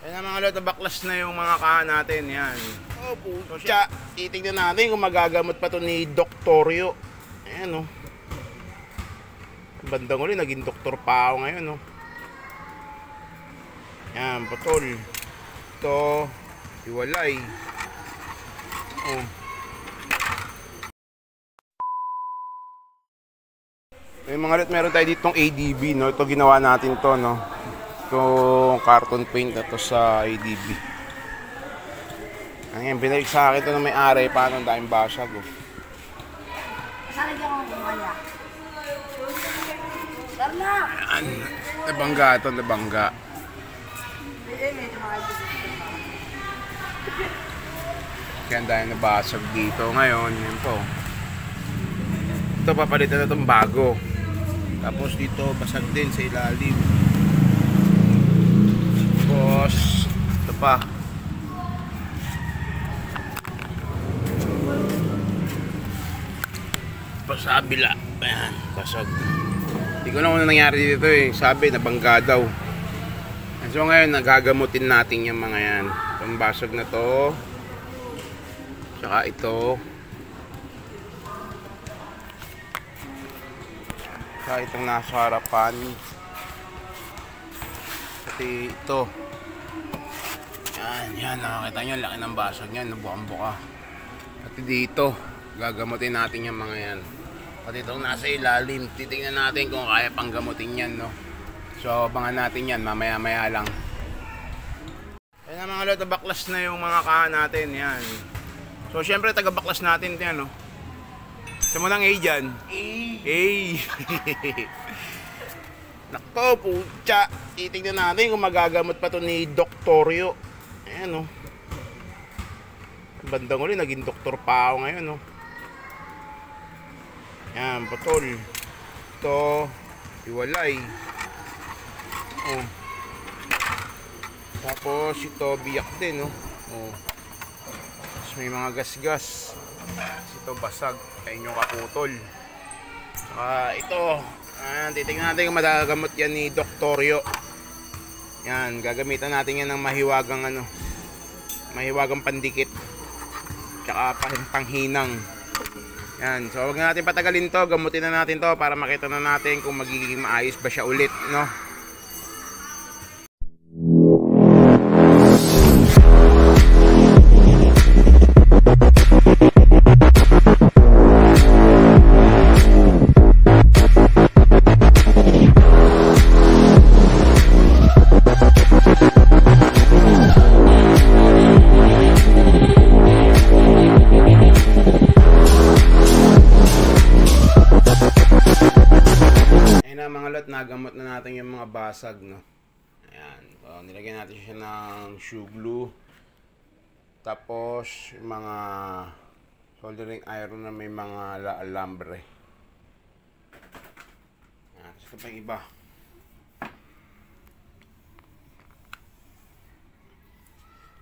Yan ang mga lota, baklas na yung mga kaha natin. Yan. Oh, pucha. Titignan natin kung magagamot pa to ni Doktoryo. Ayan, oh. Bandang uli, naging doktor pa ako ngayon, oh. Yan, putol. Ito, iwalay. Oh. May mga lot, meron tayo ditong ADB, no? Ito ginawa natin to, no? Itong carton paint na to sa ADB. Ayan, binalik sa akin ito na may-ari. Paano ang daming basag, oh. Sana di ako gumaya. Darna! Ayan, nabangga ito, nabangga. Kaya ang dahil nabasag dito ngayon. Yan po. Ito papalitan na itong bago. Tapos dito basag din sa ilalim. Tapos ito pa. Sa kabila. Ayan, basag. Hindi ko lang kung nangyari dito eh. Sabi nabangga daw. So ngayon nagagamutin natin yung mga yan. Itong basag na to. Tsaka ito. Tsaka itong nasa harapan. Pati ito. Yan. Nakakita nyo. Laki ng basag yan. Nabuka-buka. Pati dito. Gagamutin natin yung mga yan. Pati itong nasa ilalim. Titingnan natin kung kaya pang gamutin yan, no? So, abangan natin yan, mamaya-maya lang. Ayan mga lota, baklas na yung mga kaha natin, yan. So, syempre, taga-baklas natin yan, no? Sa mo ng A dyan? A! Nakto, pucha! Titignan natin kung magagamot pa to ni Doktoryo. Ayan, no? Bandang uli, naging doktor pa ako ngayon, no? Yan, putol. Ito, iwalay. Oh. Tapos ito biyak din, no? Oh. Tapos may mga gasgas. Ito basag, ayun yung kaputol. Saka ito, titingnan natin kung magagamot yan ni Doktoryo. Yan, gagamitan natin yan ng mahiwagang mahiwagang pandikit. Tsaka panghinang. Yan, so wag na natin patagalin to, gamutin na natin to para makita na natin kung magiging maayos ba siya ulit, no? Nagamot na natin yung mga basag, no? Ayan. So, nilagyan natin siya ng shoe glue. Tapos, yung mga soldering iron na may mga alambre. Ayan. Tapos ito pa yung iba.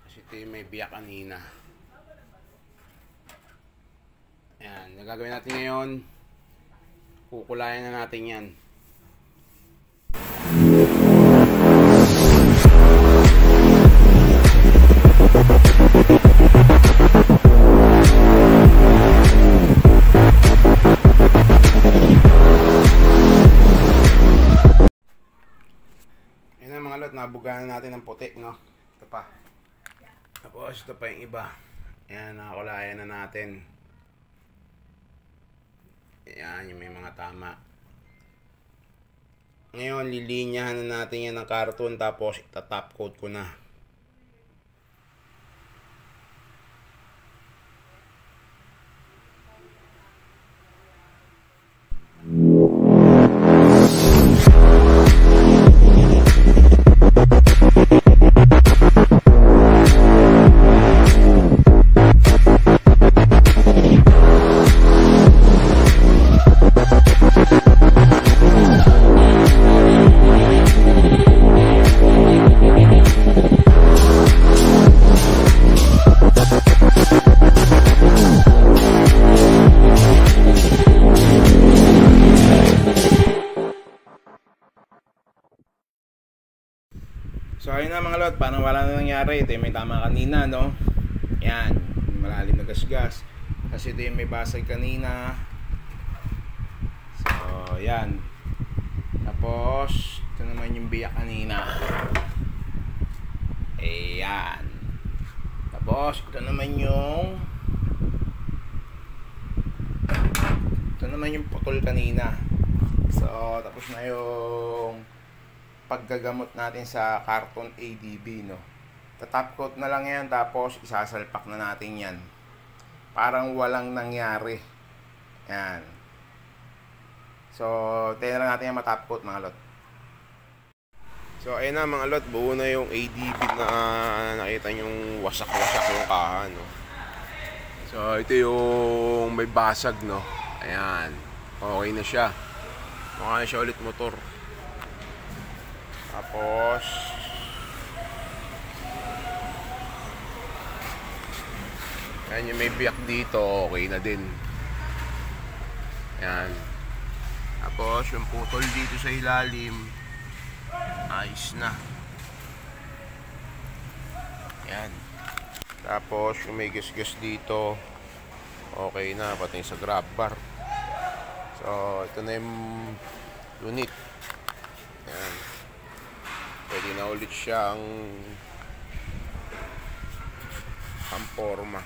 Kasi ito yung may biyak kanina. Ayan. Yung gagawin natin ngayon, kukulayan na natin yan. Ayan na mga lot, nabugahan natin ng puti, no? Ito pa. Tapos ito pa yung iba. Ayan, nakakulayan na natin. Ayan, yung may mga tama. Ngayon, lilinyahan na natin yan ng karton, tapos itatop coat ko na. lot, parang wala na nangyari. Ito yung may tama kanina, no? Yan, malalim na gasgas. Kasi ito yung may basag kanina. So, yan. Tapos, ito naman yung biyak kanina. Ayan. Tapos, ito naman yung putol kanina. So, tapos na yung paggagamot natin sa carton ADB, no? Tatap coat na lang yan, tapos isasalpak na natin yan. Parang walang nangyari. Yan. So, tayo lang natin yung matap coat, mga lot. So, ayun na mga lot, buo na yung ADB na nakita yung wasak-wasak yung kaha, no? So, ito yung may basag, no? Ayan. Okay na siya. Mukha na siya ulit motor. Tapos, ayan yung may biyak dito, okay na din. Ayan. Tapos, yung putol dito sa ilalim, ayos na. Ayan. Tapos yung may gas-gas dito, okay na, pati sa grab bar. So ito na yung unit. Ayan. Pwede na ulit siyang pamporma.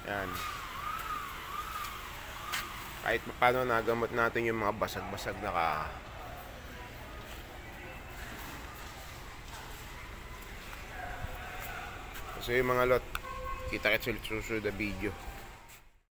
Ayan. Kahit paano nagamot natin yung mga basag-basag na kaha. So yung mga lot, kita-kits ulit susunod na video.